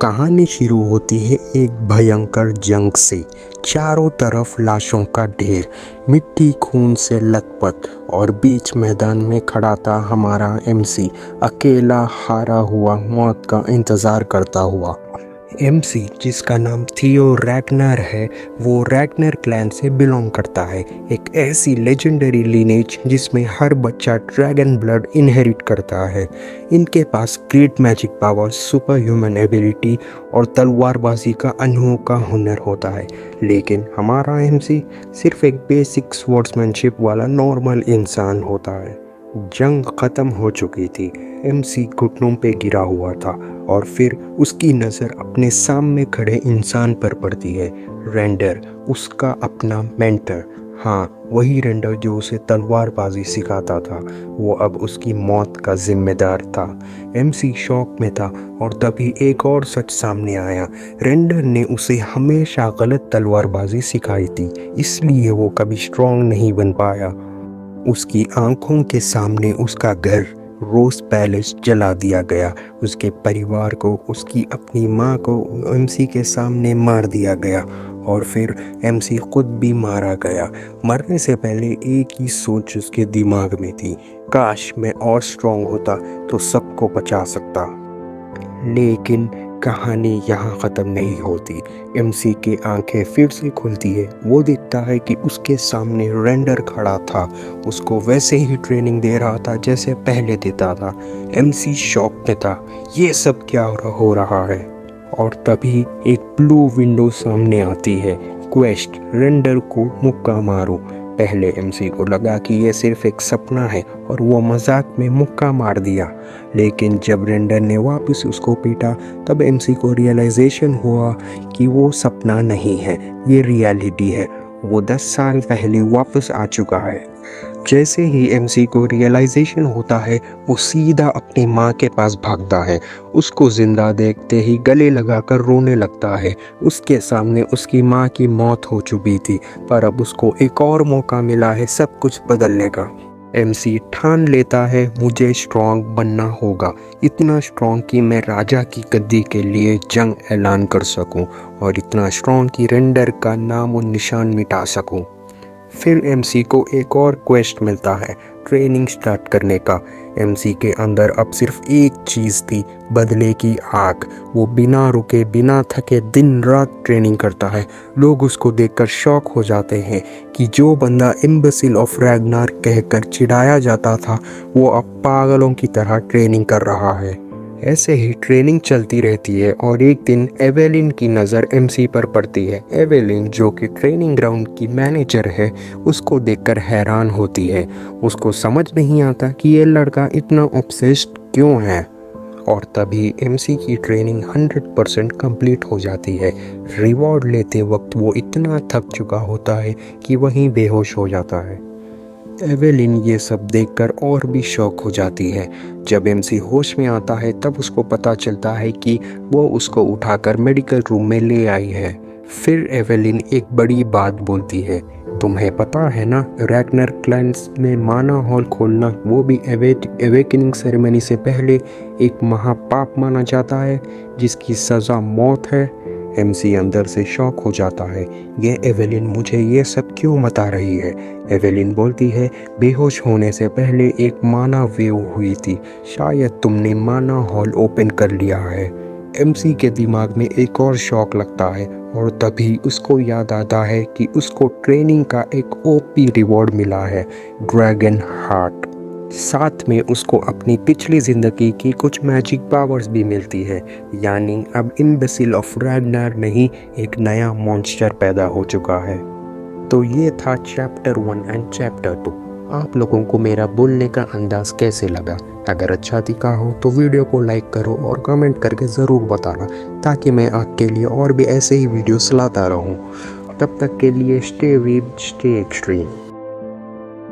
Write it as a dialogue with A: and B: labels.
A: कहानी शुरू होती है एक भयंकर जंग से। चारों तरफ लाशों का ढेर, मिट्टी खून से लथपथ, और बीच मैदान में खड़ा था हमारा एमसी, अकेला हारा हुआ, मौत का इंतज़ार करता हुआ। एमसी, जिसका नाम थियो रैग्नार है, वो रैग्नार क्लैन से बिलोंग करता है, एक ऐसी लेजेंडरी लिनेज जिसमें हर बच्चा ड्रैगन ब्लड इनहेरिट करता है। इनके पास great magic power, superhuman ability और तलवारबाजी का अनोखा हुनर होता है। लेकिन हमारा एमसी सिर्फ एक बेसिक स्वॉर्ड्समैनशिप वाला नॉर्मल इंसान होता है। जंग खत्म हो चुकी थी, एमसी घुटनों पे गिरा हुआ था, और फिर उसकी नज़र अपने सामने खड़े इंसान पर पड़ती है। रेंडर, उसका अपना मेंटर। हाँ, वही रेंडर जो उसे तलवारबाजी सिखाता था, वो अब उसकी मौत का जिम्मेदार था। एमसी शॉक में था, और तभी एक और सच सामने आया। रेंडर ने उसे हमेशा गलत तलवारबाजी सिखाई थी, इसलिए वो कभी स्ट्रॉन्ग नहीं बन पाया। उसकी आंखों के सामने उसका घर रोज पैलेस जला दिया गया, उसके परिवार को, उसकी अपनी माँ को एमसी के सामने मार दिया गया, और फिर एमसी खुद भी मारा गया। मरने से पहले एक ही सोच उसके दिमाग में थी, काश मैं और स्ट्रॉन्ग होता तो सबको बचा सकता। लेकिन कहानी यहाँ ख़त्म नहीं होती। एमसी की आंखें फिर से खुलती है। वो देखता है कि उसके सामने रेंडर खड़ा था, उसको वैसे ही ट्रेनिंग दे रहा था जैसे पहले देता था। एमसी शॉक में था, ये सब क्या हो रहा है। और तभी एक ब्लू विंडो सामने आती है। क्वेस्ट, रेंडर को मुक्का मारो। पहले एमसी को लगा कि यह सिर्फ एक सपना है, और वो मजाक में मुक्का मार दिया। लेकिन जब रेंडर ने वापस उसको पीटा, तब एमसी को रियलाइजेशन हुआ कि वो सपना नहीं है, ये रियलिटी है। वो 10 साल पहले वापस आ चुका है। जैसे ही एमसी को रियलाइजेशन होता है, वो सीधा अपनी माँ के पास भागता है। उसको जिंदा देखते ही गले लगाकर रोने लगता है। उसके सामने उसकी माँ की मौत हो चुकी थी, पर अब उसको एक और मौका मिला है सब कुछ बदलने का। एमसी ठान लेता है, मुझे स्ट्रॉन्ग बनना होगा, इतना स्ट्रॉन्ग कि मैं राजा की गद्दी के लिए जंग ऐलान कर सकूं, और इतना स्ट्रॉन्ग कि रेंडर का नाम और निशान मिटा सकूं। फिर एमसी को एक और क्वेस्ट मिलता है, ट्रेनिंग स्टार्ट करने का। एमसी के अंदर अब सिर्फ एक चीज़ थी, बदले की आग। वो बिना रुके, बिना थके दिन रात ट्रेनिंग करता है। लोग उसको देखकर शॉक हो जाते हैं कि जो बंदा इम्बेसिल ऑफ रैग्नार कहकर चिढ़ाया जाता था, वो अब पागलों की तरह ट्रेनिंग कर रहा है। ऐसे ही ट्रेनिंग चलती रहती है, और एक दिन एवेलिन की नज़र एमसी पर पड़ती है। एवेलिन, जो कि ट्रेनिंग ग्राउंड की मैनेजर है, उसको देखकर हैरान होती है। उसको समझ नहीं आता कि ये लड़का इतना ऑब्सेस्ड क्यों है। और तभी एमसी की ट्रेनिंग 100% कंप्लीट हो जाती है। रिवॉर्ड लेते वक्त वो इतना थक चुका होता है कि वहीं बेहोश हो जाता है। एवेलिन ये सब देखकर और भी शॉक हो जाती है। जब एमसी होश में आता है, तब उसको पता चलता है कि वो उसको उठाकर मेडिकल रूम में ले आई है। फिर एवेलिन एक बड़ी बात बोलती है, तुम्हें पता है ना, रैग्नार क्लैन में माना हॉल खोलना, वो भी अवेकनिंग सेरेमनी से पहले, एक महापाप माना जाता है जिसकी सज़ा मौत है। एमसी अंदर से शॉक हो जाता है, ये एवेलिन मुझे ये सब क्यों बता रही है। एवेलिन बोलती है, बेहोश होने से पहले एक माना वेव हुई थी, शायद तुमने माना हॉल ओपन कर लिया है। एमसी के दिमाग में एक और शॉक लगता है, और तभी उसको याद आता है कि उसको ट्रेनिंग का एक ओपी रिवॉर्ड मिला है, ड्रैगन हार्ट। साथ में उसको अपनी पिछली ज़िंदगी की कुछ मैजिक पावर्स भी मिलती है, यानी अब इम्बेसिल ऑफ रैग्नार नहीं, एक नया मॉन्स्टर पैदा हो चुका है। तो ये था चैप्टर 1 एंड चैप्टर 2। आप लोगों को मेरा बोलने का अंदाज़ कैसे लगा? अगर अच्छा दिखा हो तो वीडियो को लाइक करो और कमेंट करके ज़रूर बताना, ताकि मैं आपके लिए और भी ऐसे ही वीडियोस लाता रहूं। तब तक के लिए स्टे वीव, स्टे एक्सट्रीम।